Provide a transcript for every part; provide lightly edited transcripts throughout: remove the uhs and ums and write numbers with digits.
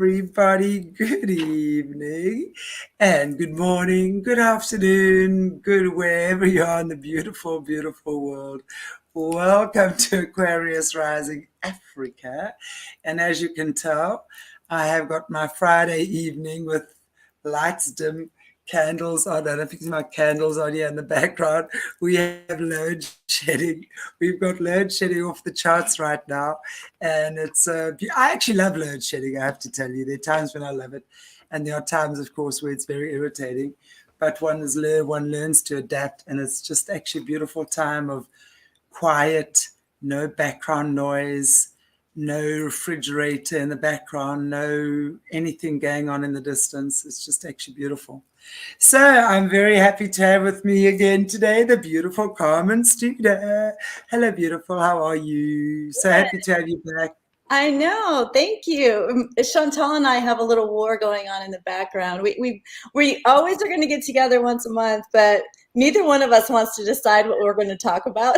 everybody. Good evening and good morning, good afternoon, good wherever you are in the beautiful, beautiful world. Welcome to Aquarius Rising Africa. And as you can tell, I have got my Friday evening with lights dim, candles on. I don't know if you can see my candles on here in the background. We have load shedding. We've got load shedding off the charts right now. And it's, I actually love load shedding, I have to tell you. There are times when I love it. And there are times, of course, where it's very irritating. But one learns to adapt. And it's just actually a beautiful time of quiet, no background noise, no refrigerator in the background, no anything going on in the distance. It's just actually beautiful. So I'm very happy to have with me again today the beautiful Carmen Studer. Hello, beautiful. How are you? So happy to have you back. I know. Thank you. Chantelle and I have a little war going on in the background. We always are going to get together once a month, but neither one of us wants to decide what we're going to talk about.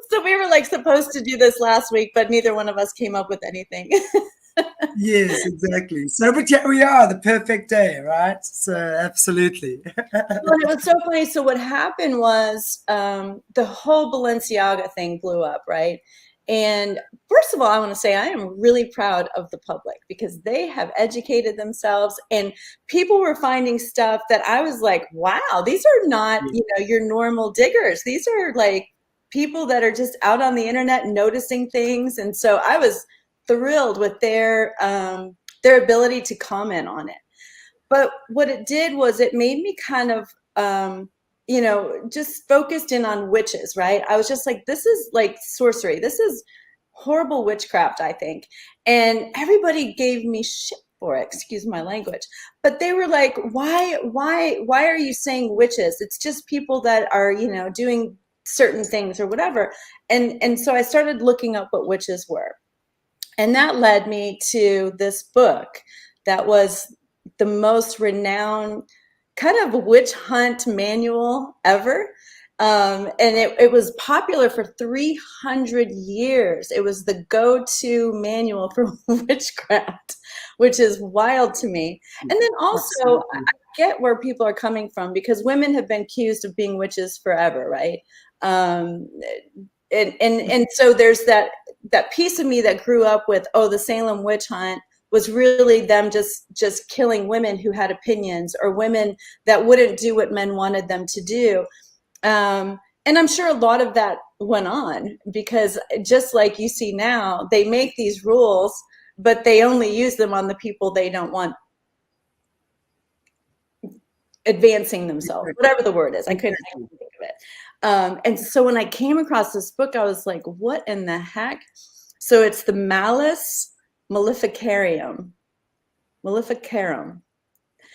So we were like supposed to do this last week, but neither one of us came up with anything. Yes, exactly. So, but yeah, we are the perfect day, right? So absolutely. Well, it was so funny. So what happened was the whole Balenciaga thing blew up, right? And first of all, I want to say I am really proud of the public because they have educated themselves and people were finding stuff that I was like, wow, these are not, your normal diggers. These are like people that are just out on the internet noticing things. And so I was thrilled with their ability to comment on it. But what it did was it made me kind of just focused in on witches, right? I was just like, this is like sorcery. This is horrible witchcraft, I think. And everybody gave me shit for it, excuse my language. But they were like, why are you saying witches? It's just people that are, doing certain things or whatever. And so I started looking up what witches were. And that led me to this book that was the most renowned kind of witch hunt manual ever. And it was popular for 300 years. It was the go-to manual for witchcraft, which is wild to me. And then also, I get where people are coming from because women have been accused of being witches forever, right? And so there's that piece of me that grew up with, the Salem witch hunt was really them just killing women who had opinions or women that wouldn't do what men wanted them to do. And I'm sure a lot of that went on because just like you see now, they make these rules, but they only use them on the people they don't want advancing themselves, whatever the word is. I couldn't think of it. And so when I came across this book, I was like, what in the heck? So it's the Malleus Maleficarum.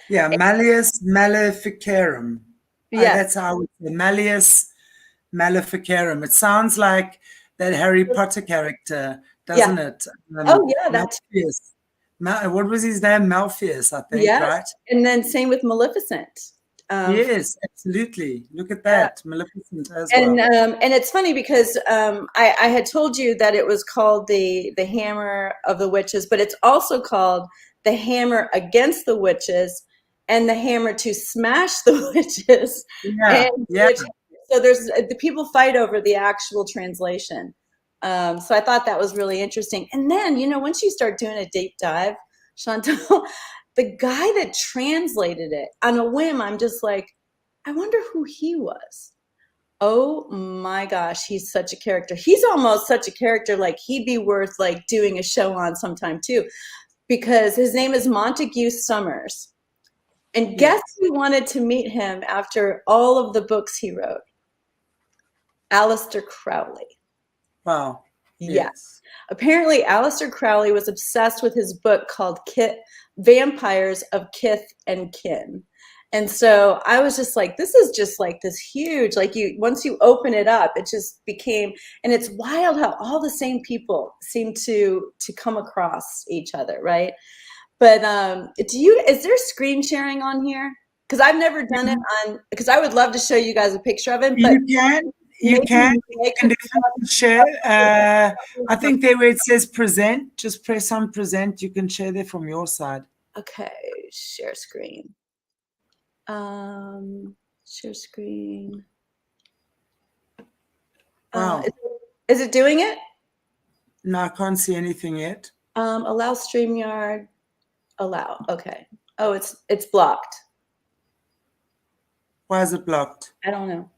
Yeah, Malleus Maleficarum. Yeah, that's how it's the Malleus Maleficarum. It sounds like that Harry Potter character, doesn't it? that's what was his name? Malleus, I think, right? And then same with Maleficent. Yes, absolutely. Look at that, Maleficent as well. And it's funny because I had told you that it was called the Hammer of the Witches, but it's also called the Hammer Against the Witches and the Hammer to Smash the Witches. So there's the people fight over the actual translation. So I thought that was really interesting. And then once you start doing a deep dive, Chantelle, the guy that translated it on a whim, I'm just like, I wonder who he was. Oh my gosh, he's such a character. He's almost such a character, like he'd be worth like doing a show on sometime too, because his name is Montague Summers. And guess who wanted to meet him after all of the books he wrote? Aleister Crowley. Wow. Yes. Apparently, Aleister Crowley was obsessed with his book called Vampires of Kith and Kin. And so I was just like, this is just like this huge, like once you open it up, it just became, and it's wild how all the same people seem to come across each other, right? But is there screen sharing on here? Because I've never done it because I would love to show you guys a picture of him. But You can. maybe You can definitely share. I think there where it says present, just press on present. You can share there from your side. Okay, share screen. Share screen. Wow. Is it doing it? No, I can't see anything yet. Allow StreamYard. Allow. Okay. Oh, it's blocked. Why is it blocked? I don't know.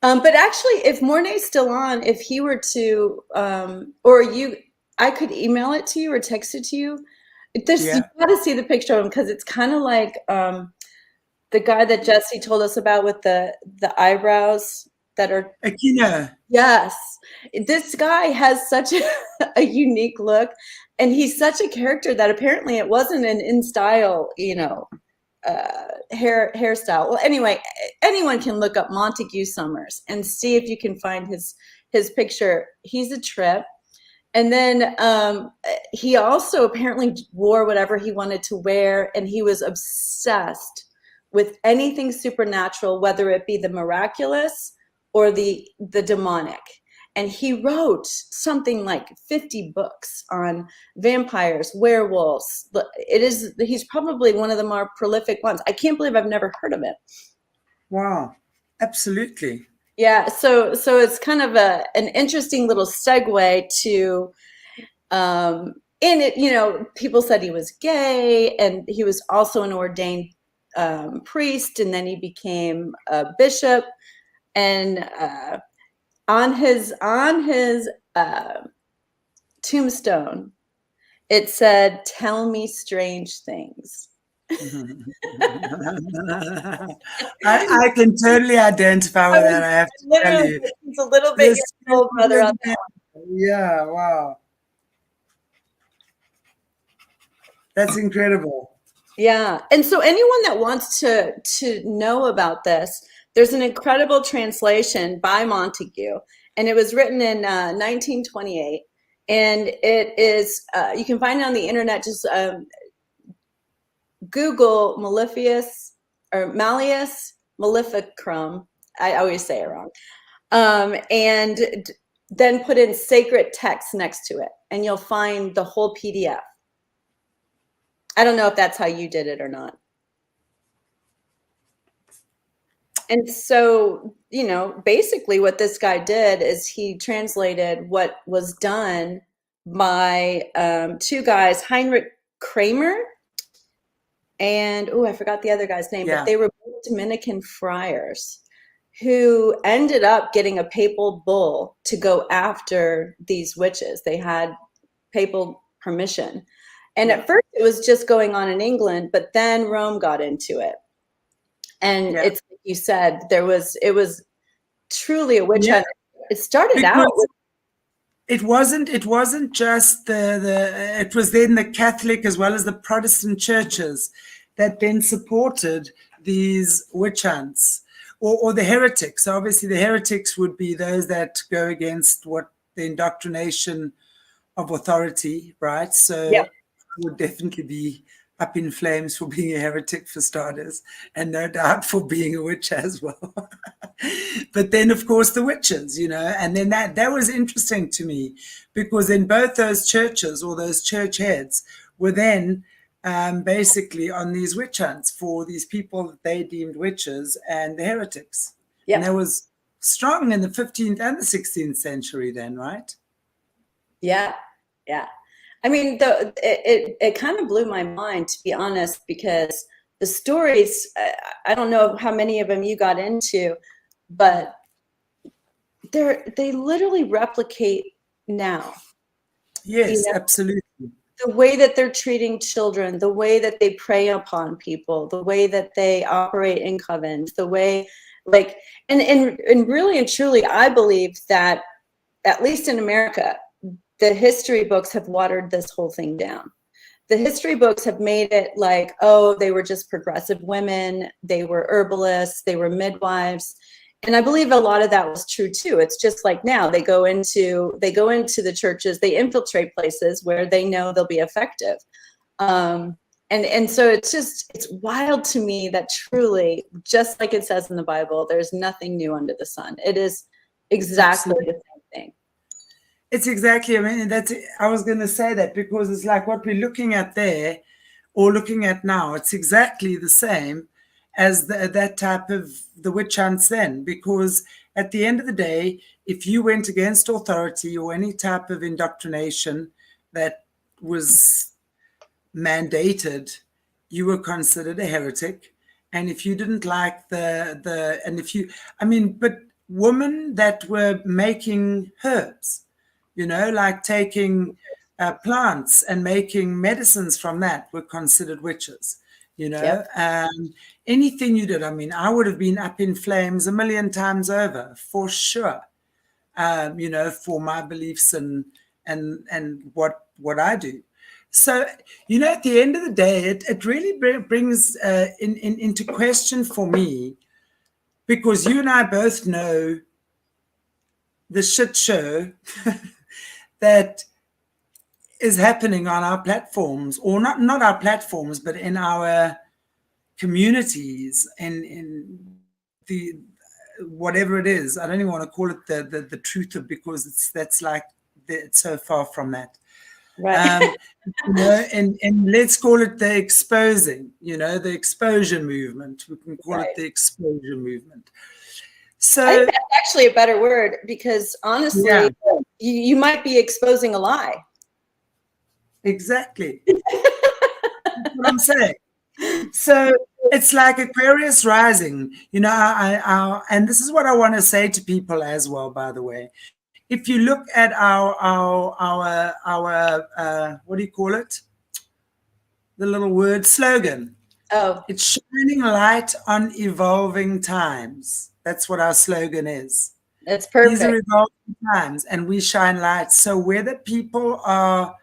But actually, if Morné's still on, if he were to, or you, I could email it to you or text it to you. Yeah. You got to see the picture of him because it's kind of like the guy that Jesse told us about with the eyebrows that are. Aquino. Yes, this guy has such a unique look, and he's such a character that apparently it wasn't an in style, hairstyle. Well, anyway, anyone can look up Montague Summers and see if you can find his picture. He's a trip. And then he also apparently wore whatever he wanted to wear, and he was obsessed with anything supernatural, whether it be the miraculous or the demonic. And he wrote something like 50 books on vampires, werewolves. He's probably one of the more prolific ones. I can't believe I've never heard of him. Wow, absolutely. Yeah, so it's kind of an interesting little segue to in it, people said he was gay, and he was also an ordained priest, and then he became a bishop. And on his tombstone, it said, "Tell me strange things." I can totally identify with that. I have to tell you, he's a little bit your old brother on that one. Yeah, wow, that's incredible. Yeah, and so anyone that wants to know about this, there's an incredible translation by Montague, and it was written in 1928, and it is you can find it on the internet. Just Google Malleus Maleficarum. I always say it wrong. And then put in sacred text next to it, and you'll find the whole PDF. I don't know if that's how you did it or not. And so, basically what this guy did is he translated what was done by two guys, Heinrich Kramer and, I forgot the other guy's name, but they were both Dominican friars who ended up getting a papal bull to go after these witches. They had papal permission. And at first it was just going on in England, but then Rome got into it. And it's like you said, it was truly a witch hunt. It started out. It wasn't just it was then the Catholic as well as the Protestant churches that then supported these witch hunts, or the heretics. So obviously the heretics would be those that go against what the indoctrination of authority, right? So would definitely be up in flames for being a heretic, for starters, and no doubt for being a witch as well. But then, of course, the witches, and then that was interesting to me, because then both those churches, or those church heads, were then basically on these witch hunts for these people that they deemed witches and the heretics. And that was strong in the 15th and the 16th century then, right? Yeah. I mean, it kind of blew my mind, to be honest, because the stories, I don't know how many of them you got into, but they literally replicate now. Yes, absolutely. The way that they're treating children, the way that they prey upon people, the way that they operate in covens, the way, and really and truly, I believe that, at least in America, the history books have watered this whole thing down. The history books have made it like, they were just progressive women, they were herbalists, they were midwives. And I believe a lot of that was true too. It's just like now they go into the churches, they infiltrate places where they know they'll be effective. And so it's wild to me that truly, just like it says in the Bible, there's nothing new under the sun. It exactly the same thing. It's exactly, I mean, I was going to say that because it's like what we're looking at there or looking at now, it's exactly the same as that type of the witch hunts then, because at the end of the day, if you went against authority or any type of indoctrination that was mandated, you were considered a heretic. And if you didn't like but women that were making herbs, like taking plants and making medicines from that were considered witches. Yep. Anything you did, I mean, I would have been up in flames a million times over, for sure. For my beliefs and what I do. So, at the end of the day, it really brings into question for me, because you and I both know the shit show that is happening on our platforms, or not our platforms, but in our communities and in the whatever it is. I don't even want to call it the truth of, because it's so far from that. Right. And let's call it the exposing, the exposure movement. We can call it the exposure movement. So I think that's actually a better word, because honestly, you might be exposing a lie. Exactly. That's what I'm saying. So it's like Aquarius rising, and this is what I want to say to people as well, by the way. If you look at our what do you call it? The little word slogan. Oh. It's shining light on evolving times. That's what our slogan is. That's perfect. These are evolving times, and we shine light. So whether people are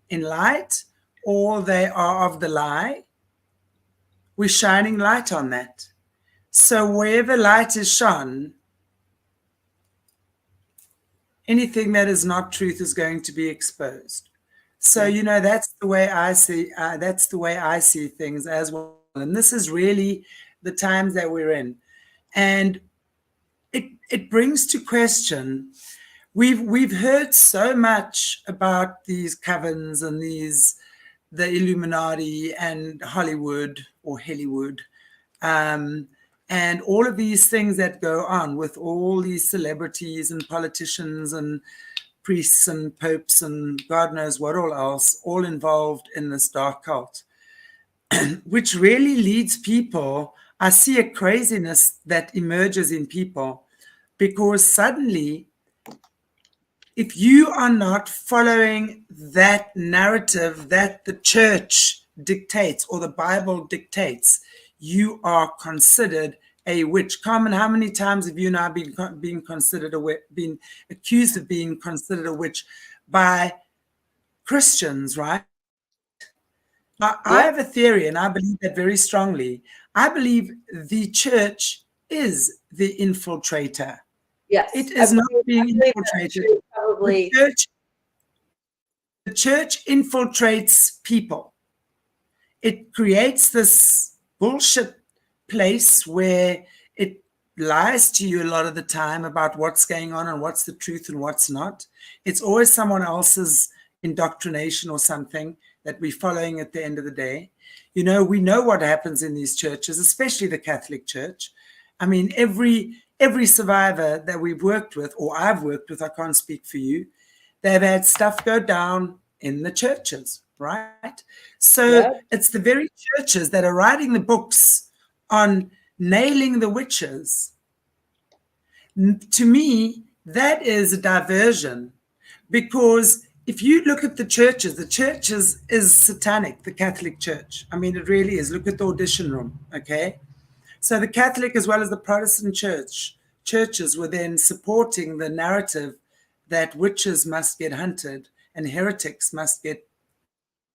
in light or they are of the lie, we're shining light on that. So wherever light is shone, anything that is not truth is going to be exposed. So, that's the way I see things as well. And this is really the times that we're in. And it brings to question, we've heard so much about these covens and the Illuminati and Hollywood or Hollywood, and all of these things that go on with all these celebrities and politicians and priests and popes and God knows what all else, all involved in this dark cult, which really leads people. I see a craziness that emerges in people, because suddenly, if you are not following that narrative that the church dictates or the Bible dictates, you are considered a witch. Carmen, how many times have you now been considered a witch, been accused of being considered a witch by Christians, right? I have a theory, and I believe that very strongly. I believe the church is the infiltrator. Yes. It is not being infiltrated. Probably. The church infiltrates people. It creates this bullshit place where it lies to you a lot of the time about what's going on and what's the truth and what's not. It's always someone else's indoctrination or something that we're following at the end of the day. We know what happens in these churches, especially the Catholic Church. I mean, every survivor that we've worked with, or I've worked with, I can't speak for you, they've had stuff go down in the churches, right? So it's the very churches that are writing the books on nailing the witches. To me, that is a diversion, because if you look at the churches is satanic, the Catholic Church. I mean, it really is. Look at the audition room, okay? So the Catholic as well as the Protestant churches were then supporting the narrative that witches must get hunted and heretics must get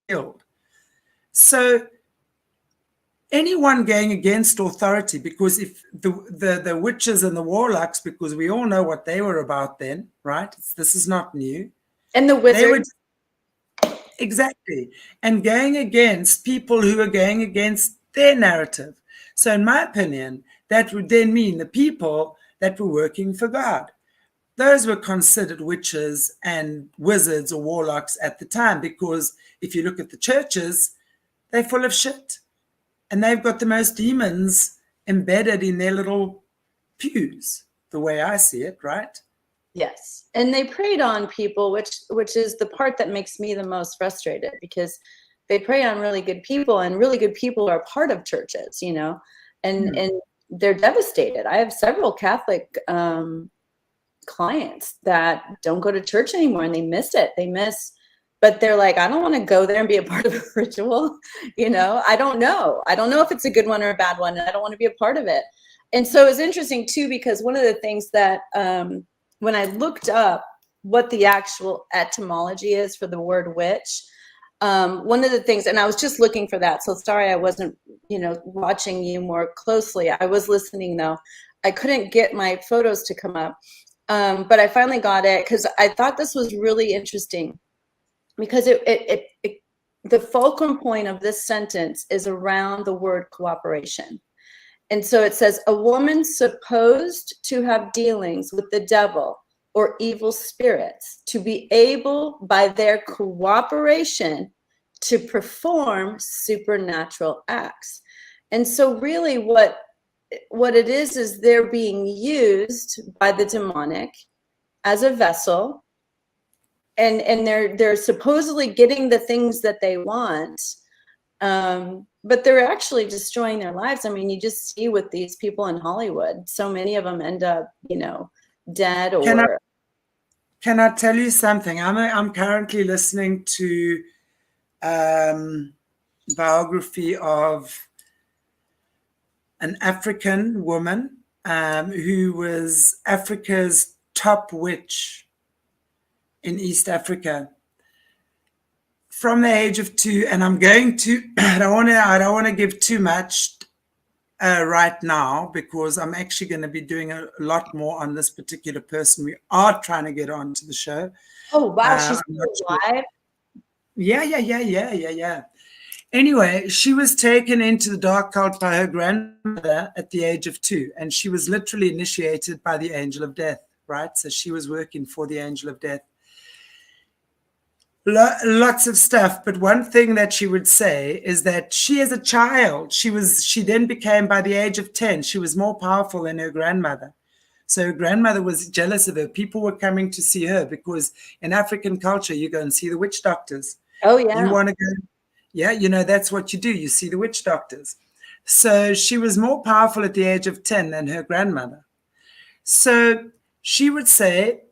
killed. So anyone going against authority, because if the witches and the warlocks, because we all know what they were about then, right? This is not new. And the wizards. Exactly. And going against people who are going against their narrative. So in my opinion, that would then mean the people that were working for God. those were considered witches and wizards or warlocks at the time, because if you look at the churches, they're full of shit. And they've got the most demons embedded in their little pews, the way I see it, right? Yes. And they preyed on people, which is the part that makes me the most frustrated, because they prey on really good people, and really good people are part of churches, you know, and they're devastated. I have several Catholic clients that don't go to church anymore, and they miss it. But they're like, I don't want to go there and be a part of a ritual. You know, I don't know if it's a good one or a bad one, and I don't want to be a part of it. And so it's interesting too, because one of the things that when I looked up what the actual etymology is for the word witch, one of the things, and I was just looking for that, so sorry I wasn't, you know, watching you more closely. I was listening though. I couldn't get my photos to come up, but I finally got it, because I thought this was really interesting, because the fulcrum point of this sentence is around the word cooperation. And so it says, a woman supposed to have dealings with the devil or evil spirits to be able, by their cooperation, to perform supernatural acts. And so really what it is they're being used by the demonic as a vessel, and they're supposedly getting the things that they want, but they're actually destroying their lives. I mean, you just see with these people in Hollywood, so many of them end up, you know, dead. Or can I tell you something? I'm currently listening to biography of an African woman who was Africa's top witch in East Africa from the age of 2. And I'm going to, I don't want to give too much right now, because I'm actually going to be doing a lot more on this particular person. We are trying to get on to the show. Oh, wow. She's still alive? Yeah. Anyway, she was taken into the dark cult by her grandmother at the age of 2, and she was literally initiated by the angel of death, right? So she was working for the angel of death. Lots of stuff, but one thing that she would say is that she, as a child, she then became, by the age of 10, she was more powerful than her grandmother. So her grandmother was jealous of her. People were coming to see her, because in African culture, you go and see the witch doctors. Oh, yeah. You want to go, yeah, you know, that's what you do. You see the witch doctors. So she was more powerful at the age of 10 than her grandmother. So she would say,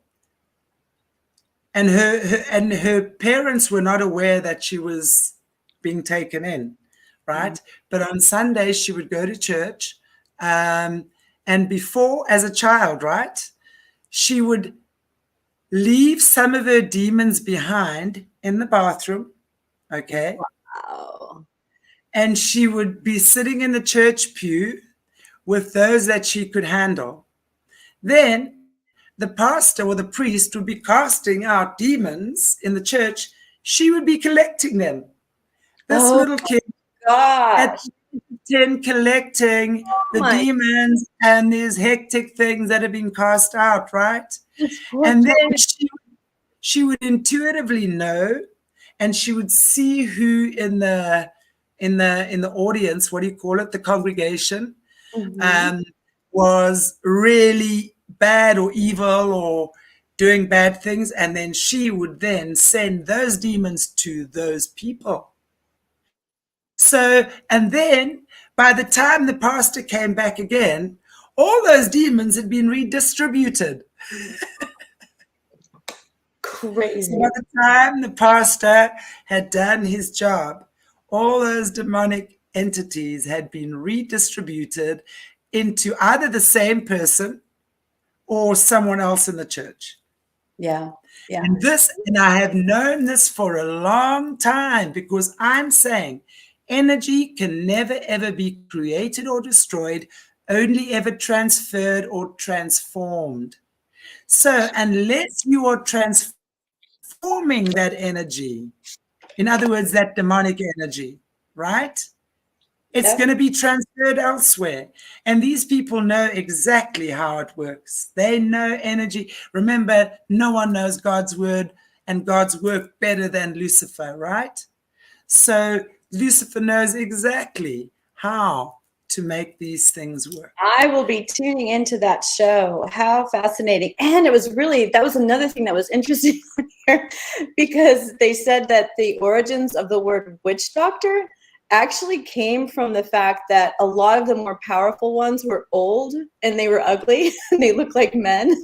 and her parents were not aware that she was being taken in, right? But on Sundays, she would go to church. And before, as a child, right, she would leave some of her demons behind in the bathroom, okay? Wow. And she would be sitting in the church pew with those that she could handle. Then the pastor or the priest would be casting out demons in the church. She would be collecting them. This little kid at 10 collecting the demons and these hectic things that have been cast out, right? And then she would intuitively know, and she would see who in the audience, what do you call it, the congregation, was really bad or evil or doing bad things, and then she would then send those demons to those people. So, and then by the time the pastor came back again, all those demons had been redistributed. Crazy. So by the time the pastor had done his job, all those demonic entities had been redistributed into either the same person or someone else in the church. Yeah. And I have known this for a long time, because I'm saying energy can never, ever be created or destroyed, only ever transferred or transformed. So unless you are transforming that energy, in other words, that demonic energy, right? It's going to be transferred elsewhere. And these people know exactly how it works. They know energy. Remember, no one knows God's word and God's work better than Lucifer, right? So Lucifer knows exactly how to make these things work. I will be tuning into that show. How fascinating. And it was really, that was another thing that was interesting here, because they said that the origins of the word witch doctor actually came from the fact that a lot of the more powerful ones were old and they were ugly and they looked like men.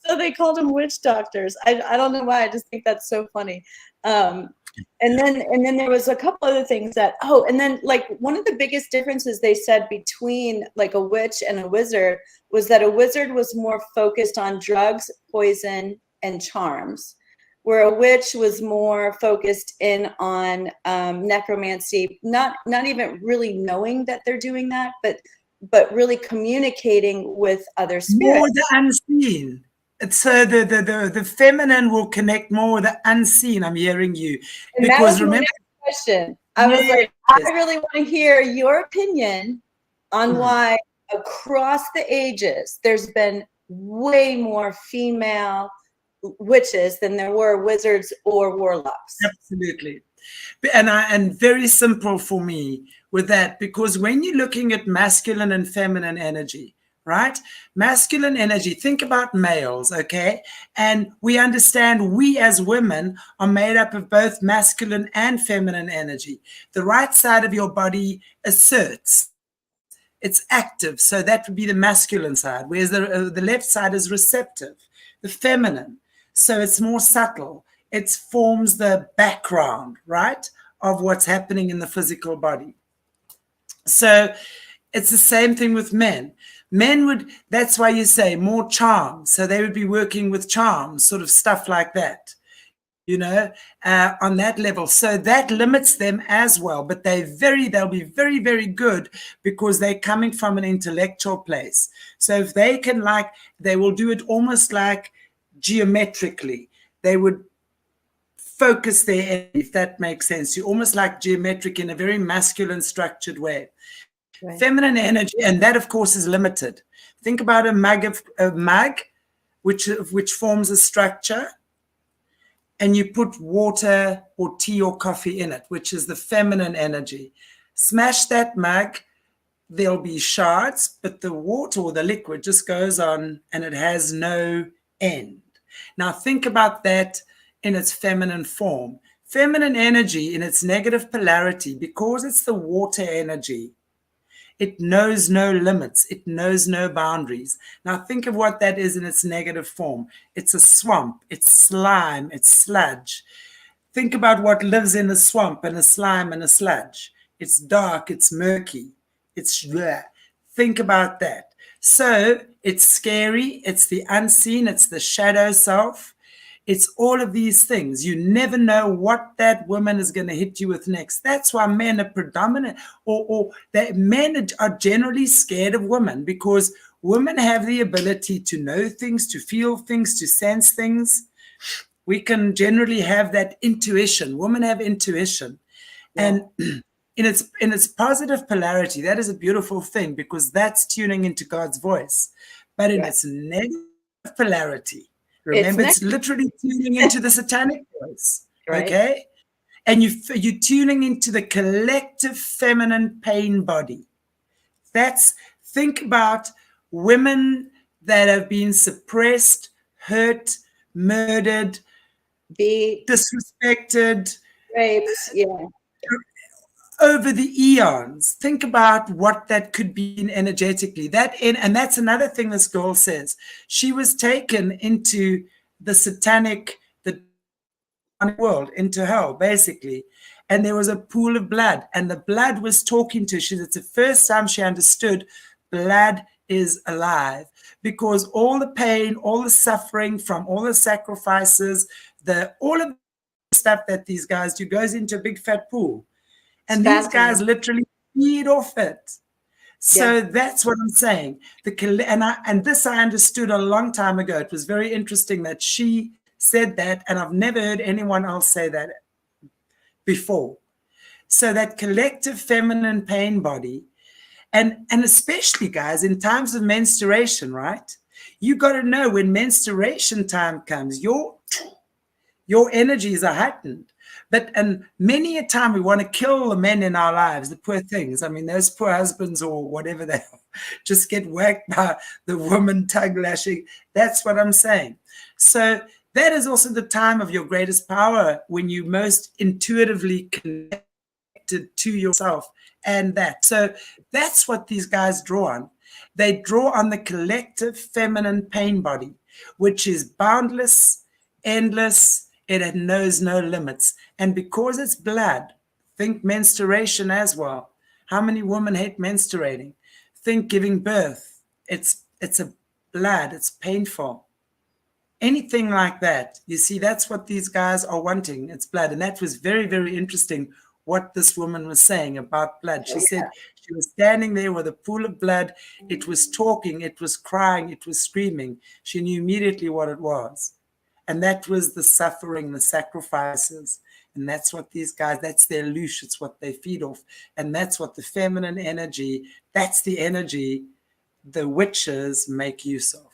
So they called them witch doctors. I don't know why. I just think that's so funny. And then there was a couple other things that, and then like one of the biggest differences they said between like a witch and a wizard was that a wizard was more focused on drugs, poison, and charms, where a witch was more focused in on necromancy, not even really knowing that they're doing that, but really communicating with other spirits. More the unseen. So the feminine will connect more with the unseen. I'm hearing you. And because remember, my next question. I was like, I really want to hear your opinion on why across the ages there's been way more female witches than there were wizards or warlocks. Absolutely. And very simple for me with that, because when you're looking at masculine and feminine energy, right? Masculine energy, think about males, okay? And we understand we as women are made up of both masculine and feminine energy. The right side of your body asserts. It's active, so that would be the masculine side, whereas the left side is receptive, the feminine. So it's more subtle. It forms the background, right, of what's happening in the physical body. So it's the same thing with men. Men would, that's why you say more charms. So they would be working with charms, sort of stuff like that, you know, on that level. So that limits them as well. But they'll be very, very good because they're coming from an intellectual place. So if they can, like, they will do it almost like geometrically. They would focus their energy, if that makes sense. You're almost like geometric in a very masculine, structured way. Right. Feminine energy, and that of course is limited. Think about a mug, which forms a structure, and you put water or tea or coffee in it, which is the feminine energy. Smash that mug, there'll be shards, but the water or the liquid just goes on and it has no end. Now think about that in its feminine form. Feminine energy in its negative polarity, because it's the water energy, it knows no limits. It knows no boundaries. Now think of what that is in its negative form. It's a swamp. It's slime. It's sludge. Think about what lives in a swamp and a slime and a sludge. It's dark. It's murky. It's bleh. Think about that. So it's scary. It's the unseen. It's the shadow self. It's all of these things. You never know what that woman is going to hit you with next. That's why men are predominant, or that men are generally scared of women, because women have the ability to know things, to feel things, to sense things. We can generally have that intuition. Women have intuition. Yeah. And in its positive polarity, that is a beautiful thing, because that's tuning into God's voice. But in its negative polarity, remember, it's literally tuning into the satanic voice, okay? And you're tuning into the collective feminine pain body. Think about women that have been suppressed, hurt, murdered, disrespected, raped, over the eons. Think about what that could be energetically. And that's another thing this girl says. She was taken into the satanic, the world, into hell, basically. And there was a pool of blood, and the blood was talking to her. It's the first time she understood blood is alive, because all the pain, all the suffering from all the sacrifices, all of the stuff that these guys do goes into a big fat pool. And these guys literally feed off it. So that's what I'm saying. And this I understood a long time ago. It was very interesting that she said that, and I've never heard anyone else say that before. So that collective feminine pain body, and especially, guys, in times of menstruation, right? You got to know when menstruation time comes, your energies are heightened. And many a time we want to kill the men in our lives, the poor things. I mean, those poor husbands or whatever they are, just get whacked by the woman tongue lashing. That's what I'm saying. So that is also the time of your greatest power, when you most intuitively connected to yourself and that. So that's what these guys draw on. They draw on the collective feminine pain body, which is boundless, endless. It knows no limits. And because it's blood, think menstruation as well. How many women hate menstruating? Think giving birth. It's a blood. It's painful. Anything like that. You see, that's what these guys are wanting. It's blood. And that was very, very interesting what this woman was saying about blood. She said she was standing there with a pool of blood. It was talking. It was crying. It was screaming. She knew immediately what it was. And that was the suffering, the sacrifices. And that's what these guys, that's their loosh. It's what they feed off. And that's what the feminine energy, that's the energy the witches make use of.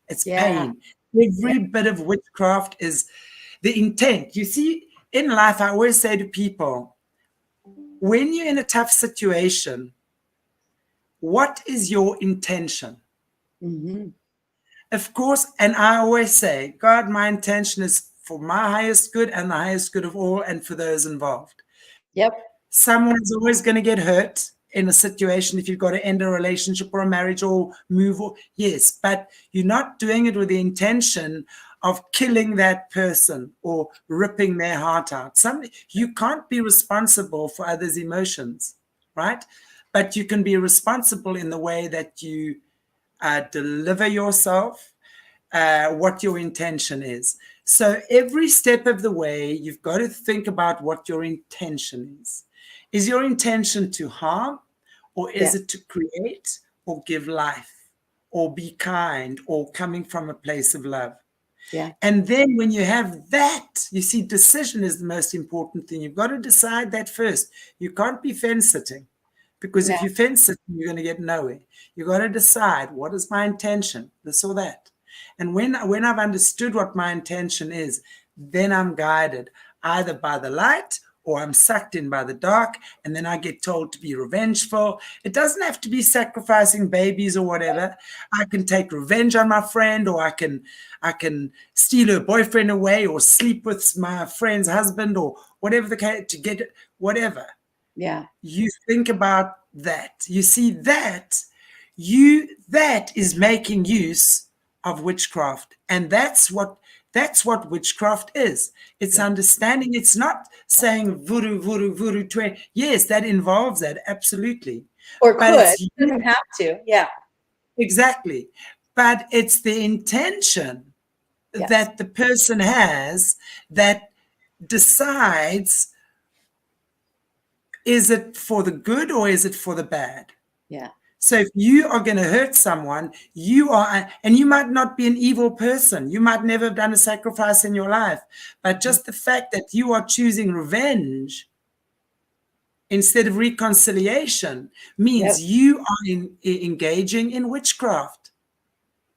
It's pain. Every bit of witchcraft is the intent. You see, in life, I always say to people, when you're in a tough situation, what is your intention? Mm-hmm. Of course, and I always say, God, my intention is for my highest good and the highest good of all, and for those involved. Yep. Someone's always going to get hurt in a situation if you've got to end a relationship or a marriage or move. Yes, but you're not doing it with the intention of killing that person or ripping their heart out. You can't be responsible for others' emotions, right? But you can be responsible in the way that you deliver yourself, what your intention is. So every step of the way, you've got to think about what your intention is. Is your intention to harm, or is it to create or give life or be kind or coming from a place of love? Yeah. And then when you have that, you see, decision is the most important thing. You've got to decide that first. You can't be fence sitting, because if you fence it, you're going to get nowhere. You've got to decide, what is my intention, this or that. And when I've understood what my intention is, then I'm guided either by the light or I'm sucked in by the dark, and then I get told to be revengeful. It doesn't have to be sacrificing babies or whatever. I can take revenge on my friend, or I can steal her boyfriend away, or sleep with my friend's husband, or whatever the case, to get it, whatever. Yeah. You think about that. You see that is making use of witchcraft. And that's what witchcraft is. It's understanding. It's not saying voodoo, voodoo, voodoo. Yes, that involves that, absolutely. Or could. It doesn't have to. Yeah. Exactly. But it's the intention that the person has that decides, is it for the good or is it for the bad? Yeah. So if you are going to hurt someone, and you might not be an evil person. You might never have done a sacrifice in your life. But just the fact that you are choosing revenge instead of reconciliation means you are engaging in witchcraft.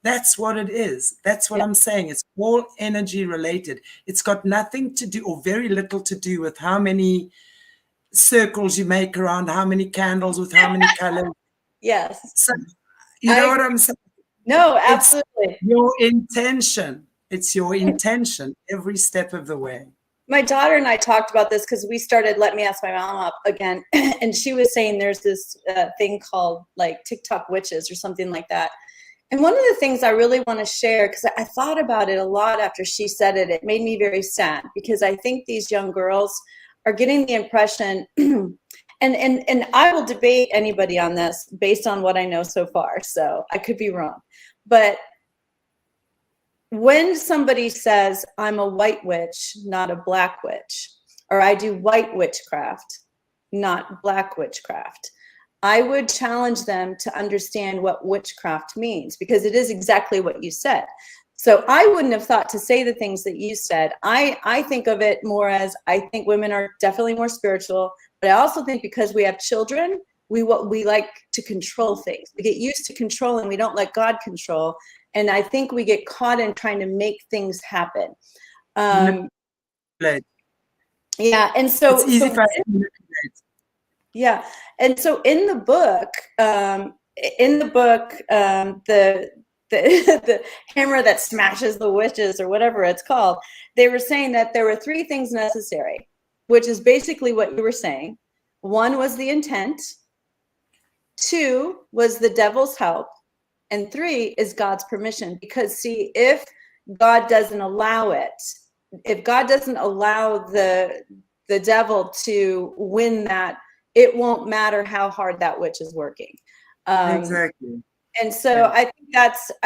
That's what it is. That's what I'm saying. It's all energy related. It's got nothing to do, or very little to do, with how many circles you make around how many candles with how many colors. Yes. So, you know what I'm saying? No, absolutely. It's your intention. It's your intention every step of the way. My daughter and I talked about this because we started Let Me Ask My Mom Up again. And she was saying there's this thing called like TikTok witches or something like that. And one of the things I really want to share, because I thought about it a lot after she said it, it made me very sad, because I think these young girls are getting the impression And I will debate anybody on this based on what I know so far. So I could be wrong. But when somebody says, I'm a white witch, not a black witch, or I do white witchcraft, not black witchcraft, I would challenge them to understand what witchcraft means, because it is exactly what you said. So I wouldn't have thought to say the things that you said. I think of it more as, I think women are definitely more spiritual, but I also think because we have children, we like to control things. We get used to controlling. We don't let God control. And I think we get caught in trying to make things happen. Yeah. And so it's easy for us to manipulate. Yeah. And so in the book, the hammer that smashes the witches, or whatever it's called, they were saying that there were 3 things necessary, which is basically what you were saying. 1 was the intent, 2 was the devil's help, and 3 is God's permission. Because see, if God doesn't allow it, if God doesn't allow the devil to win that, it won't matter how hard that witch is working. Exactly. And so I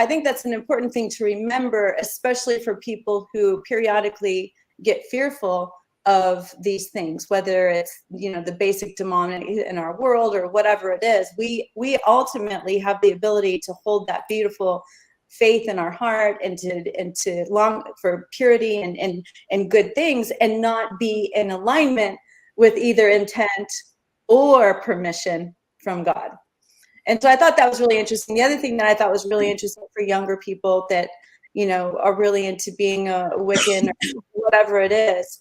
think that's an important thing to remember, especially for people who periodically get fearful of these things, whether it's, you know, the basic demonic in our world or whatever it is. We ultimately have the ability to hold that beautiful faith in our heart and to long for purity and good things, and not be in alignment with either intent or permission from God. And so I thought that was really interesting. The other thing that I thought was really interesting for younger people that, you know, are really into being a Wiccan or whatever it is,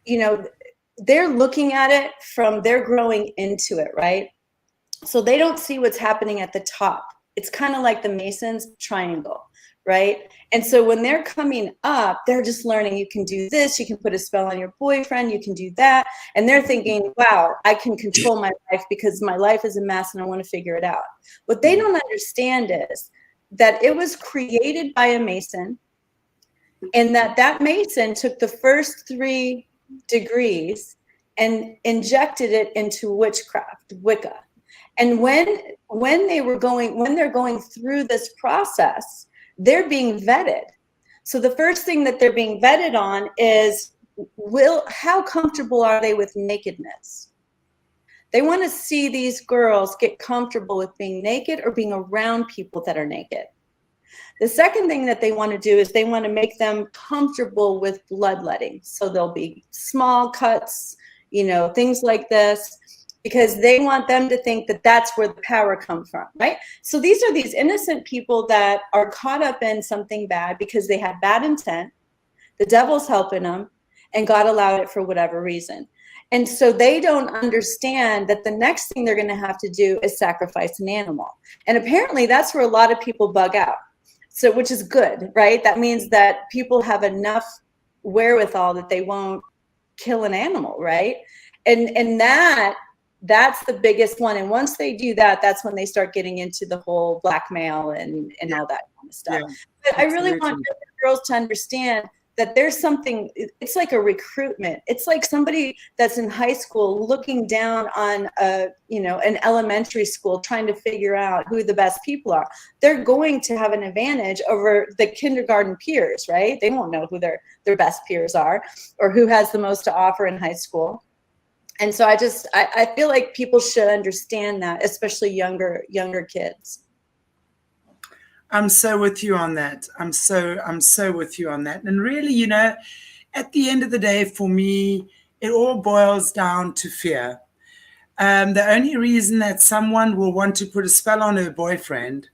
you know, they're looking at it from, they're growing into it, right? So they don't see what's happening at the top. It's kind of like the Mason's triangle, right? And so when they're coming up, they're just learning, you can do this, you can put a spell on your boyfriend, you can do that. And they're thinking, wow, I can control my life because my life is a mess and I want to figure it out. What they don't understand is that it was created by a Mason, and that Mason took the first 3 degrees and injected it into witchcraft, Wicca. And when they're going through this process, they're being vetted. So the first thing that they're being vetted on is, how comfortable are they with nakedness? They want to see these girls get comfortable with being naked or being around people that are naked. The second thing that they want to do is they want to make them comfortable with bloodletting. So there'll be small cuts, you know, things like this, because they want them to think that that's where the power comes from, right? So these are these innocent people that are caught up in something bad because they had bad intent, the devil's helping them, and God allowed it for whatever reason. And so they don't understand that the next thing they're going to have to do is sacrifice an animal. And apparently that's where a lot of people bug out. So, which is good, right? That means that people have enough wherewithal that they won't kill an animal, right? And that's the biggest one. And once they do that, that's when they start getting into the whole blackmail and all that kind of stuff. Yeah, but I really want girls to understand that there's something, it's like a recruitment. It's like somebody that's in high school looking down on an elementary school trying to figure out who the best people are. They're going to have an advantage over the kindergarten peers, right? They won't know who their best peers are or who has the most to offer in high school. And so I feel like people should understand that, especially younger kids. I'm so with you on that. I'm so with you on that. And really, you know, at the end of the day, for me, it all boils down to fear. The only reason that someone will want to put a spell on her boyfriend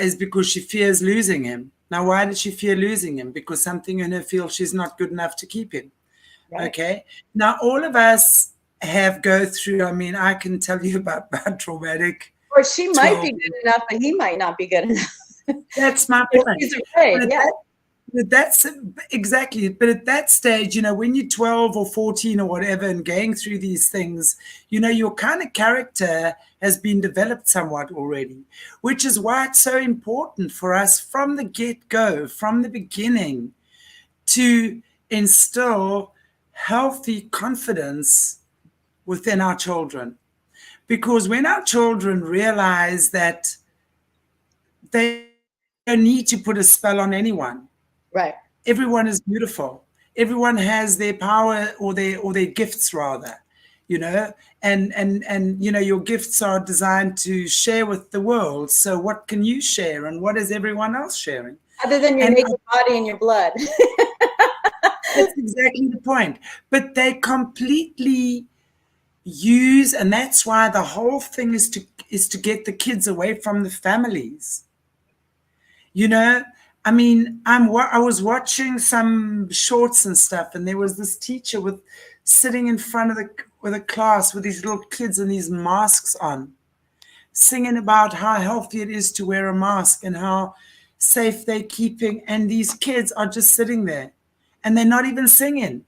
is because she fears losing him. Now, why did she fear losing him? Because something in her feels she's not good enough to keep him. Right. Okay. Now, all of us go through, I mean, I can tell you about traumatic. Or she might be good enough, but he might not be good enough. That's my point. He's afraid, yeah. That's exactly. But at that stage, you know, when you're 12 or 14 or whatever and going through these things, you know, your kind of character has been developed somewhat already, which is why it's so important for us from the get-go, from the beginning, to instill healthy confidence within our children. Because when our children realize that they don't need to put a spell on anyone. Right. Everyone is beautiful. Everyone has their power or their gifts rather, you know, and you know, your gifts are designed to share with the world. So what can you share and what is everyone else sharing? Other than your And naked body and your blood. that's exactly the point. But they completely use, and that's why the whole thing is to get the kids away from the families. You know, I mean, I was watching some shorts and stuff, and there was this teacher sitting in front of with a class with these little kids and these masks on, singing about how healthy it is to wear a mask and how safe they're keeping, and these kids are just sitting there, and they're not even singing.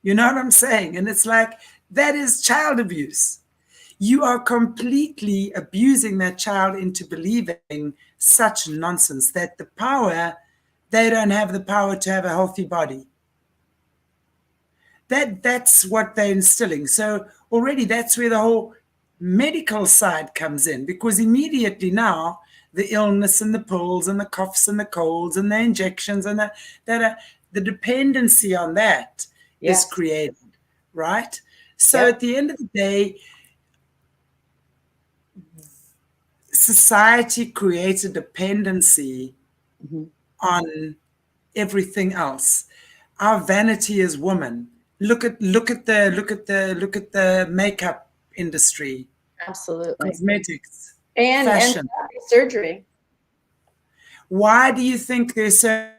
You know what I'm saying? And it's like, that is child abuse. You are completely abusing that child into believing such nonsense, that they don't have the power to have a healthy body. That's what they're instilling. So already that's where the whole medical side comes in, because immediately now the illness and the pills and the coughs and the colds and the injections and the dependency on that is created, right? So at the end of the day, society creates a dependency on everything else. Our vanity as women. Look at the makeup industry. Absolutely. Cosmetics. And fashion. And surgery. Why do you think there's so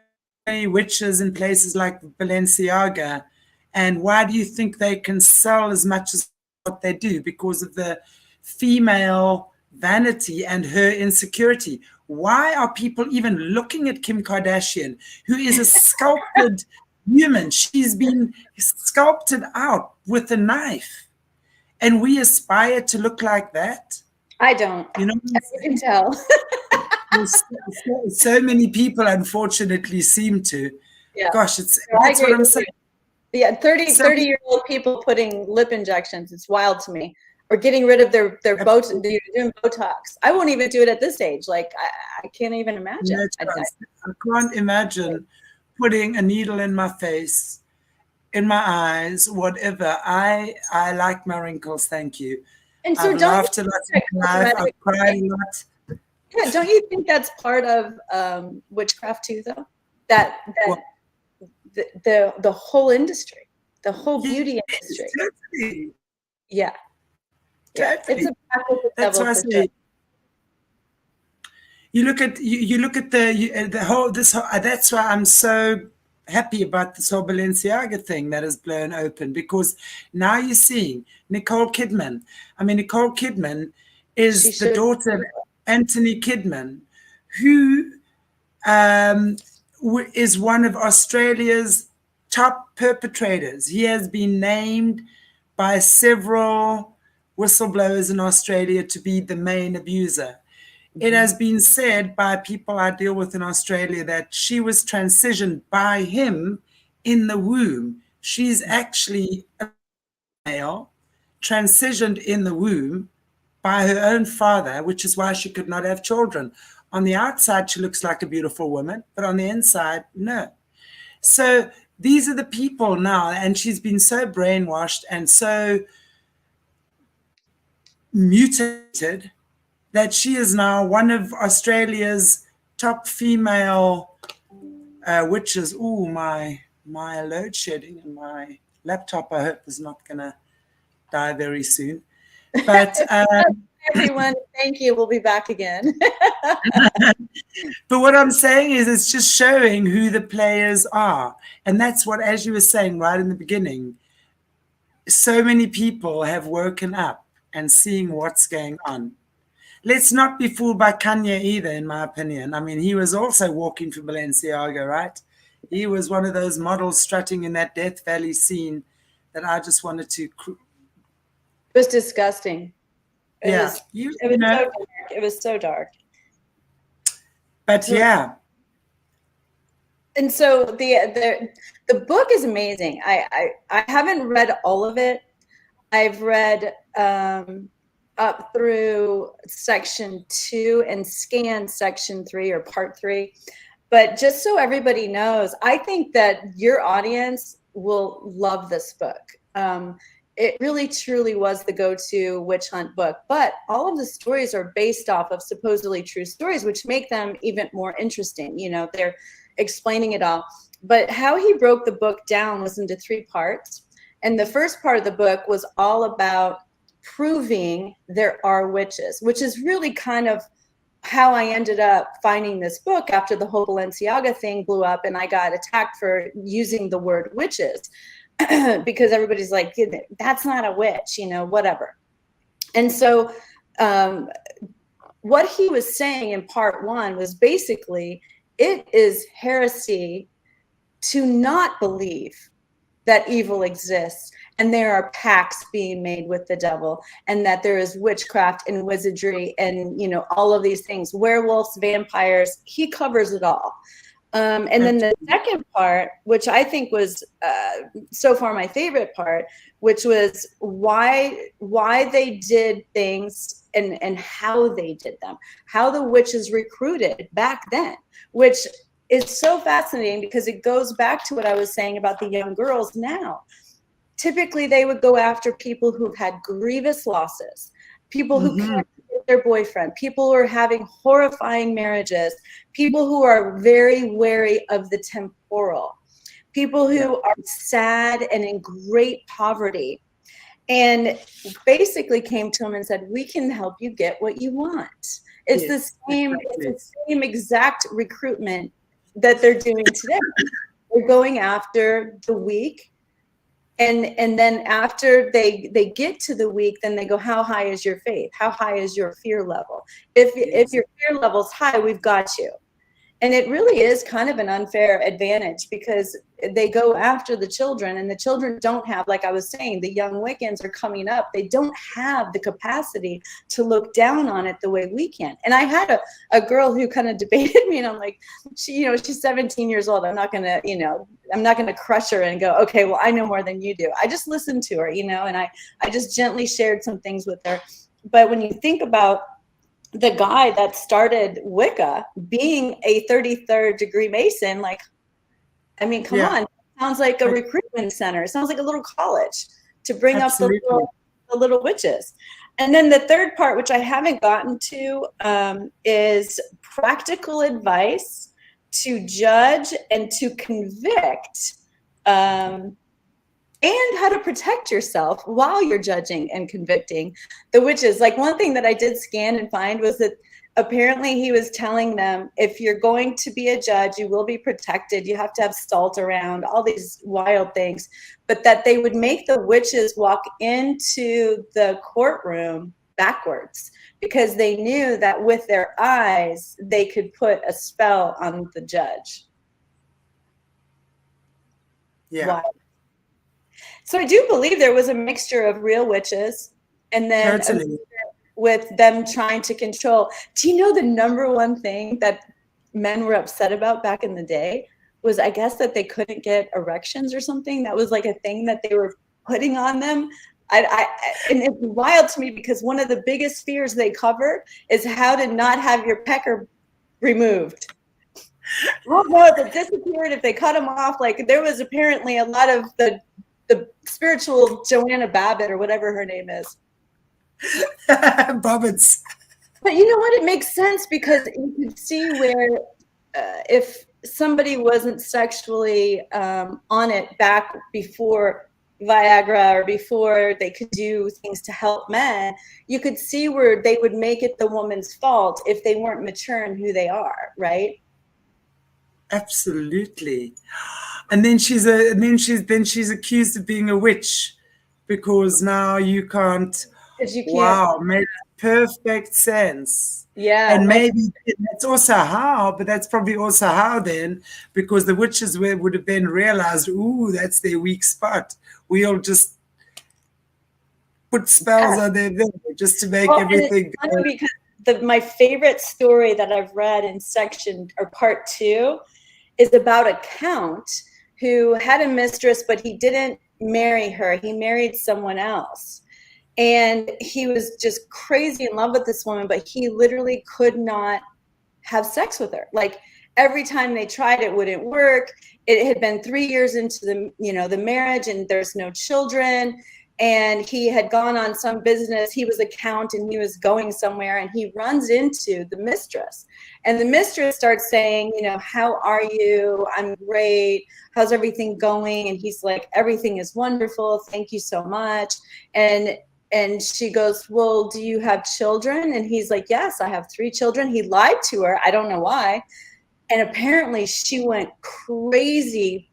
many witches in places like Balenciaga? And why do you think they can sell as much as what they do? Because of the female vanity and her insecurity. Why are people even looking at Kim Kardashian, who is a sculpted human? She's been sculpted out with a knife. And we aspire to look like that? I don't. You know, as you can tell. So many people, unfortunately, seem to. Yeah. Gosh, that's what I'm saying. Yeah, 30-year-old people putting lip injections. It's wild to me. Or getting rid of their Botox, doing Botox. I won't even do it at this age. Like, I can't even imagine. No, I can't imagine putting a needle in my face, in my eyes, whatever. I like my wrinkles, thank you. And so I've laughed a lot in life. I've cried a lot. Yeah, don't you think that's part of witchcraft too, though? That the whole industry, the whole beauty industry. Totally. Yeah. Totally. It's a practice of That's devil why I for say. sure. You look at the whole this whole, that's why I'm so happy about this whole Balenciaga thing that has blown open, because now you're seeing Nicole Kidman. I mean, Nicole Kidman is the daughter of Anthony Kidman, who is one of Australia's top perpetrators. He has been named by several whistleblowers in Australia to be the main abuser. It has been said by people I deal with in Australia that she was transitioned by him in the womb. She's actually a male, transitioned in the womb by her own father, which is why she could not have children. On the outside, she looks like a beautiful woman, but on the inside, no. So these are the people now, and she's been so brainwashed and so mutated that she is now one of Australia's top female witches. Ooh, my load shedding and my laptop, I hope, is not going to die very soon. But everyone, thank you. We'll be back again. But what I'm saying is, it's just showing who the players are. And that's what, as you were saying right in the beginning, so many people have woken up and seeing what's going on. Let's not be fooled by Kanye either, in my opinion. I mean, he was also walking for Balenciaga, right? He was one of those models strutting in that Death Valley scene that I just wanted to... It was disgusting. It was so dark. It was so dark. But yeah. And so the book is amazing. I haven't read all of it. I've read up through section 2 and scanned section 3 or part 3. But just so everybody knows, I think that your audience will love this book. it really truly was the go-to witch hunt book. But all of the stories are based off of supposedly true stories, which make them even more interesting. You know, they're explaining it all. But how he broke the book down was into 3 parts. And the first part of the book was all about proving there are witches, which is really kind of how I ended up finding this book after the whole Balenciaga thing blew up and I got attacked for using the word witches because everybody's like, that's not a witch, you know, whatever. And so what he was saying in part 1 was basically, it is heresy to not believe that evil exists and there are pacts being made with the devil and that there is witchcraft and wizardry and, you know, all of these things, werewolves, vampires. He covers it all. And then the second part, which I think was so far my favorite part, which was why they did things and how they did them, how the witches recruited back then, which is so fascinating because it goes back to what I was saying about the young girls now. Typically, they would go after people who've had grievous losses, people who can't get their boyfriend, people who are having horrifying marriages, people who are very wary of the temporal, people who are sad and in great poverty, and basically came to him and said, we can help you get what you want. It's the same, it's the same exact recruitment that they're doing today. They're going after the weak. And then after they get to the week, then they go, how high is your faith? How high is your fear level? If your fear level's high, we've got you. And it really is kind of an unfair advantage because they go after the children and the children don't have, like I was saying, the young Wiccans are coming up. They don't have the capacity to look down on it the way we can. And I had a girl who kind of debated me and I'm like, she's 17 years old. I'm not going to crush her and go, okay, well, I know more than you do. I just listened to her, and I just gently shared some things with her. But when you think about the guy that started Wicca being a 33rd degree Mason, like, I mean, come on, it sounds like a recruitment center. It sounds like a little college to bring up the little witches. And then the third part, which I haven't gotten to, is practical advice to judge and to convict, and how to protect yourself while you're judging and convicting the witches. Like, one thing that I did scan and find was that apparently he was telling them, if you're going to be a judge, you will be protected. You have to have salt around, all these wild things, but that they would make the witches walk into the courtroom backwards because they knew that with their eyes, they could put a spell on the judge. Yeah. Wow. So I do believe there was a mixture of real witches and then with them trying to control. Do you know the number one thing that men were upset about back in the day was, I guess, that they couldn't get erections or something? That was like a thing that they were putting on them. And it's wild to me because one of the biggest fears they covered is how to not have your pecker removed. Well, no, it disappeared if they cut them off. Like, there was apparently a lot of the spiritual Joanna Babbitt or whatever her name is. Bobbits. But you know what? It makes sense because you can see where if somebody wasn't sexually on it back before Viagra or before they could do things to help men, you could see where they would make it the woman's fault if they weren't mature in who they are, right? Absolutely. And then she's accused of being a witch because now you can't. Wow, makes perfect sense. Yeah. And maybe that's also how, but that's probably also how then, because the witches would have then realized, ooh, that's their weak spot. We'll just put spells on them just to make everything good. Funny because my favorite story that I've read in section or part 2 is about a count who had a mistress, but he didn't marry her. He married someone else. And he was just crazy in love with this woman, but he literally could not have sex with her. Like, every time they tried, it wouldn't work. It had been 3 years into the marriage and there's no children. and he had gone on some business. He was a count and he was going somewhere, and he runs into the mistress, and the mistress starts saying, you know, how are you? I'm great. How's everything going? And he's like, everything is wonderful. Thank you so much. And she goes, well, do you have children? And he's like, yes, I have 3 children. He lied to her. I don't know why. And apparently she went crazy.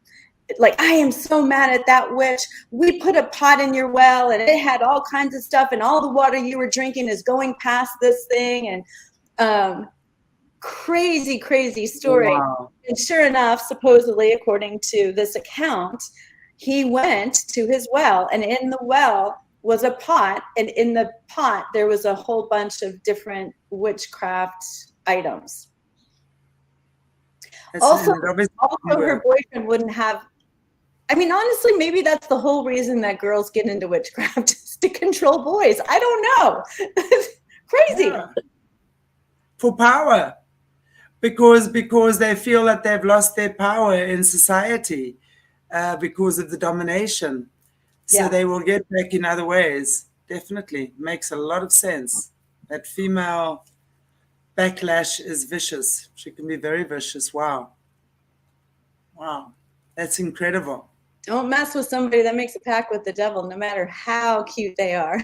Like, I am so mad at that witch. We put a pot in your well and it had all kinds of stuff, and all the water you were drinking is going past this thing. And crazy story. Wow. And sure enough, supposedly, according to this account, he went to his well, and in the well was a pot, and in the pot there was a whole bunch of different witchcraft items. Also, her boyfriend wouldn't have. I mean, honestly, maybe that's the whole reason that girls get into witchcraft, is to control boys. I don't know. Crazy. Yeah. For power, because they feel that they've lost their power in society because of the domination. So they will get back in other ways. Definitely makes a lot of sense. That female backlash is vicious. She can be very vicious. Wow. That's incredible. Don't mess with somebody that makes a pact with the devil, no matter how cute they are.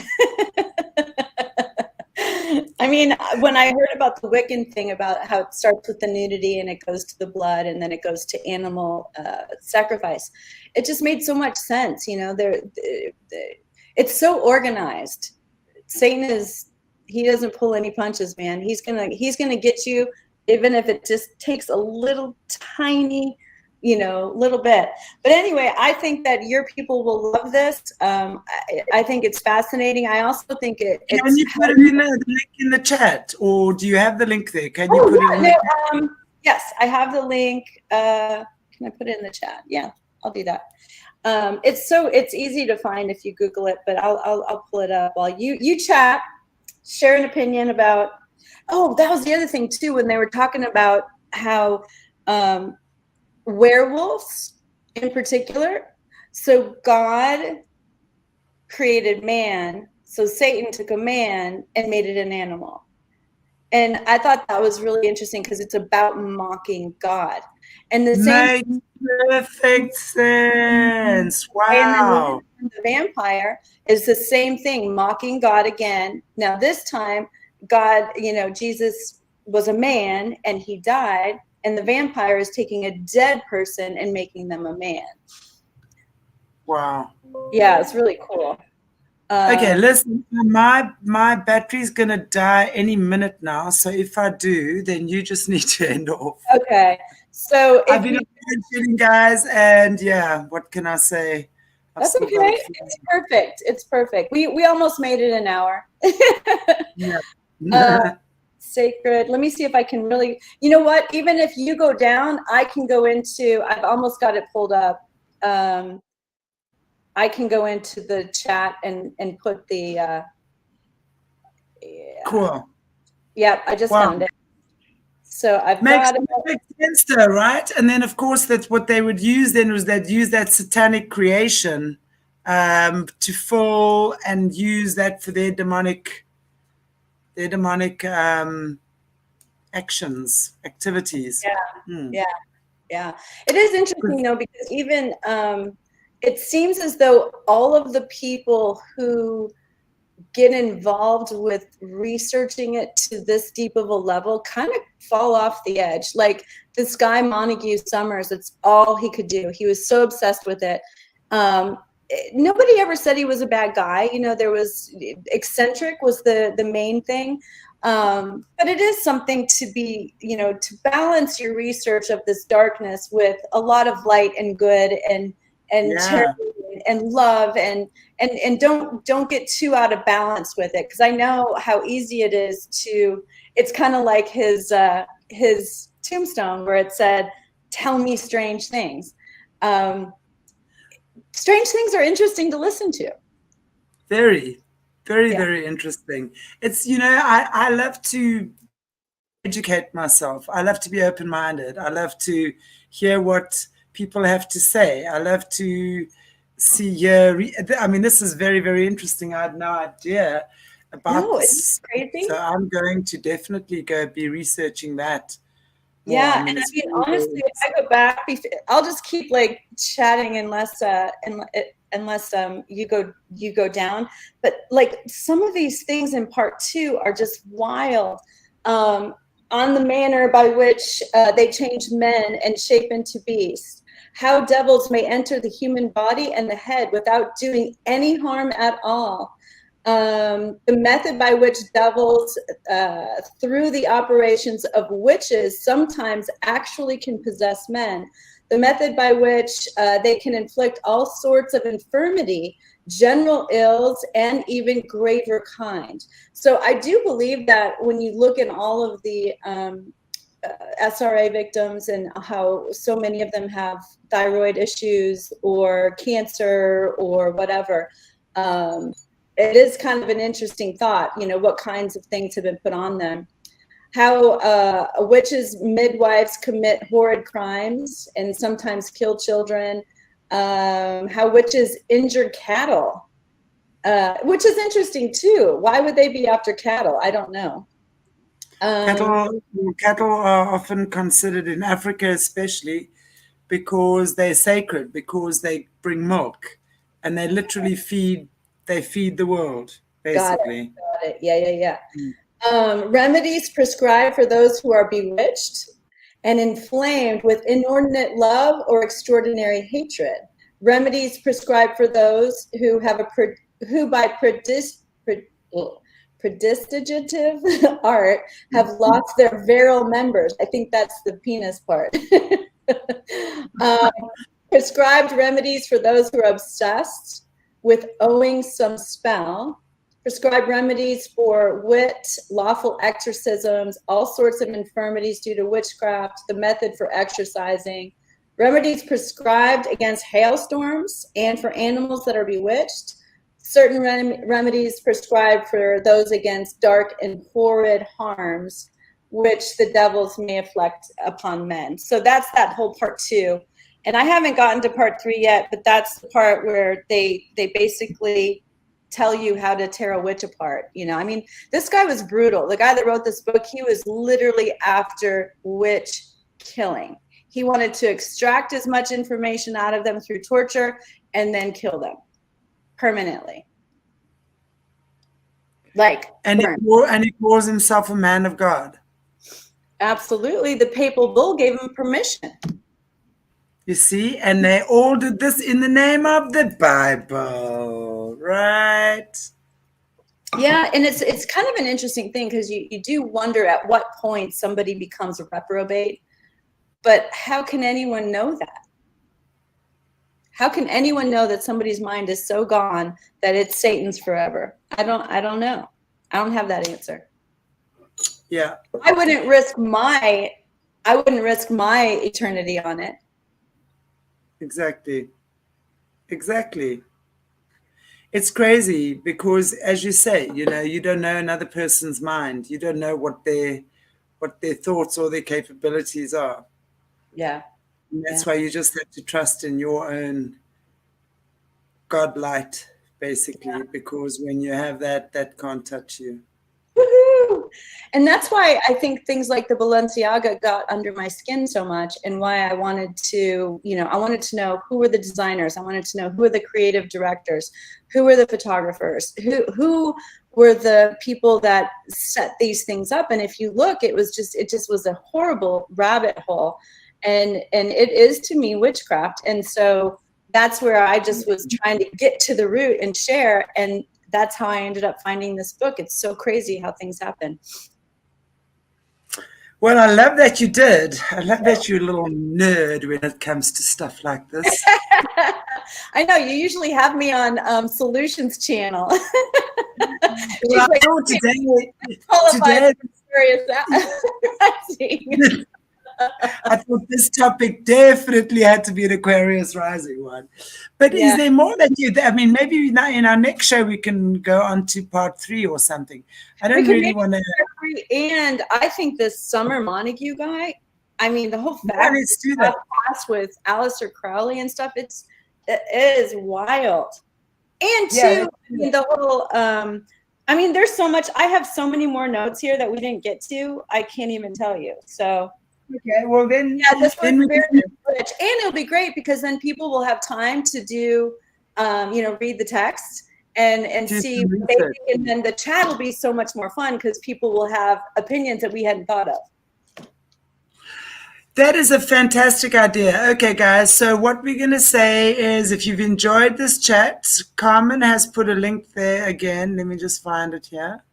I mean, when I heard about the Wiccan thing, about how it starts with the nudity and it goes to the blood and then it goes to animal sacrifice, it just made so much sense. You know, it's so organized. Satan he doesn't pull any punches, man. He's gonna get you, even if it just takes a little tiny, little bit. But anyway, I think that your people will love this. I think it's fascinating. I also think Can you put it in the link in the chat, or do you have the link there? Can you put it in the chat? Yes, I have the link. Can I put it in the chat? Yeah, I'll do that. It's easy to find if you Google it, but I'll pull it up while you chat, share an opinion about. Oh, that was the other thing too, when they were talking about how werewolves in particular. So God created man. So Satan took a man and made it an animal. And I thought that was really interesting because it's about mocking God. And the same makes perfect sense. Wow. And the vampire is the same thing, mocking God again. Now this time, God, Jesus was a man and he died, and the vampire is taking a dead person and making them a man. Wow. Yeah, it's really cool. Okay, listen, my battery's gonna die any minute now. So if I do, then you just need to end off. Okay. So I've been appreciating, guys, and yeah, what can I say? That's okay. It's perfect. It's perfect. We almost made it an hour. Yeah. Sacred. Let me see if I can really. You know what? Even if you go down, I can go into. I've almost got it pulled up. I can go into the chat and put the. Yeah. Cool. Yep, I just found it. So I've got it. Makes sense, though, right? And then, of course, that's what they would use. Then was they'd use that satanic creation to fill and use that for their demonic activities. Yeah. It is interesting though, because even it seems as though all of the people who get involved with researching it to this deep of a level kind of fall off the edge. Like this guy, Montague Summers, it's all he could do. He was so obsessed with it. Nobody ever said he was a bad guy. There was eccentric was the main thing. But it is something to be, to balance your research of this darkness with a lot of light and good and charity and love and don't get too out of balance with it. Cause I know how easy it is it's kind of like his tombstone where it said, tell me strange things. Strange things are interesting to listen to. Very, very interesting. It's, I love to educate myself. I love to be open-minded. I love to hear what people have to say. I love to See, yeah, I mean, this is very, very interesting. I had no idea about No, isn't this. it crazy? So I'm going to definitely go be researching that more. Yeah, I and mean, I it's mean, very, very honestly, if I go back, I'll just keep like chatting unless you go down. But like some of these things in part two are just wild. Um, on the manner by which they change men and shape into beasts, how devils may enter the human body and the head without doing any harm at all. The method by which devils, through the operations of witches, sometimes actually can possess men. The method by which they can inflict all sorts of infirmity, general ills, and even graver kind. So I do believe that when you look at all of the SRA victims and how so many of them have thyroid issues or cancer or whatever, it is kind of an interesting thought, you know, what kinds of things have been put on them. How witches, midwives commit horrid crimes and sometimes kill children. How witches injure cattle, which is interesting too. Why would they be after cattle? I don't know. cattle are often considered in Africa, especially because they're sacred, because they bring milk, and they feed the world, Got basically. it. Got it. Yeah, yeah, yeah. Remedies prescribed for those who are bewitched and inflamed with inordinate love or extraordinary hatred. Remedies prescribed for those who have who by prestidigitative art have lost their virile members. I think that's the penis part. um, Prescribed remedies for those who are obsessed with owing some spell. Prescribed remedies for wit, lawful exorcisms, all sorts of infirmities due to witchcraft, the method for exorcising. Remedies prescribed against hailstorms and for animals that are bewitched. Certain remedies prescribed for those against dark and horrid harms which the devils may afflict upon men. So that's that whole part two. And I haven't gotten to part three yet, but that's the part where they basically tell you how to tear a witch apart. You know, I mean, this guy was brutal. The guy that wrote this book, he was literally after witch killing. He wanted to extract as much information out of them through torture and then kill them permanently. Like, And he calls himself a man of God. Absolutely. The papal bull gave him permission. You see, and they all did this in the name of the Bible, right? Yeah, and it's kind of an interesting thing because you do wonder at what point somebody becomes a reprobate, but how can anyone know that? How can anyone know that somebody's mind is so gone that it's Satan's forever? I don't know. I don't have that answer. Yeah. I wouldn't risk my eternity on it. Exactly. It's crazy because, as you say, you know, you don't know another person's mind. You don't know what their thoughts or their capabilities are. Yeah. And that's why you just have to trust in your own God light, basically, because when you have that can't touch you. Woohoo! And that's why I think things like the Balenciaga got under my skin so much, and why I wanted to, I wanted to know who were the designers. I wanted to know who were the creative directors, who were the photographers, who were the people that set these things up. And if you look, it just was a horrible rabbit hole. And it is to me witchcraft. And so that's where I just was trying to get to the root and share. And that's how I ended up finding this book. It's so crazy how things happen. Well, I love that you did. I love that you're a little nerd when it comes to stuff like this. I know, you usually have me on Solutions Channel. Well, I thought today I thought this topic definitely had to be an Aquarius rising one. But is there more that maybe in our next show we can go on to part 3 or something. I don't really want to. And I think this Summer Montague guy, I mean, the whole fact class with Aleister Crowley and stuff, it's It is wild. And Yeah, two, I mean, the whole, I mean, there's so much. I have so many more notes here that we didn't get to. I can't even tell you. So, okay. Well, then, yeah, this was we very can, rich. And it'll be great because then people will have time to do, you know, read the text and do see some what they research. think. And then the chat will be so much more fun because people will have opinions that we hadn't thought of. That is a fantastic idea. Okay, guys. So what we're going to say is, if you've enjoyed this chat, Carmen has put a link there again. Let me just find it here.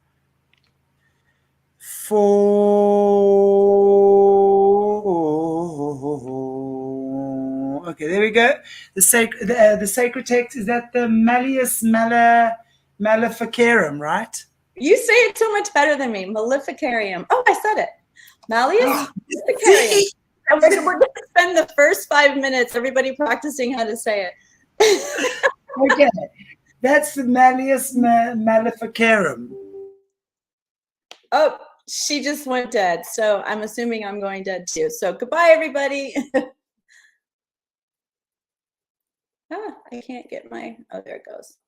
Okay, there we go. The sacred text is that the Malleus Maleficarum, right? You say it so much better than me. Maleficarium. Oh, I said it. Malleus Maleficarium. And we're going to spend the first 5 minutes, everybody practicing how to say it. Okay, that's the Malleus Maleficarum. Oh, she just went dead. So I'm assuming I'm going dead too. So goodbye, everybody. I can't get my, oh, there it goes.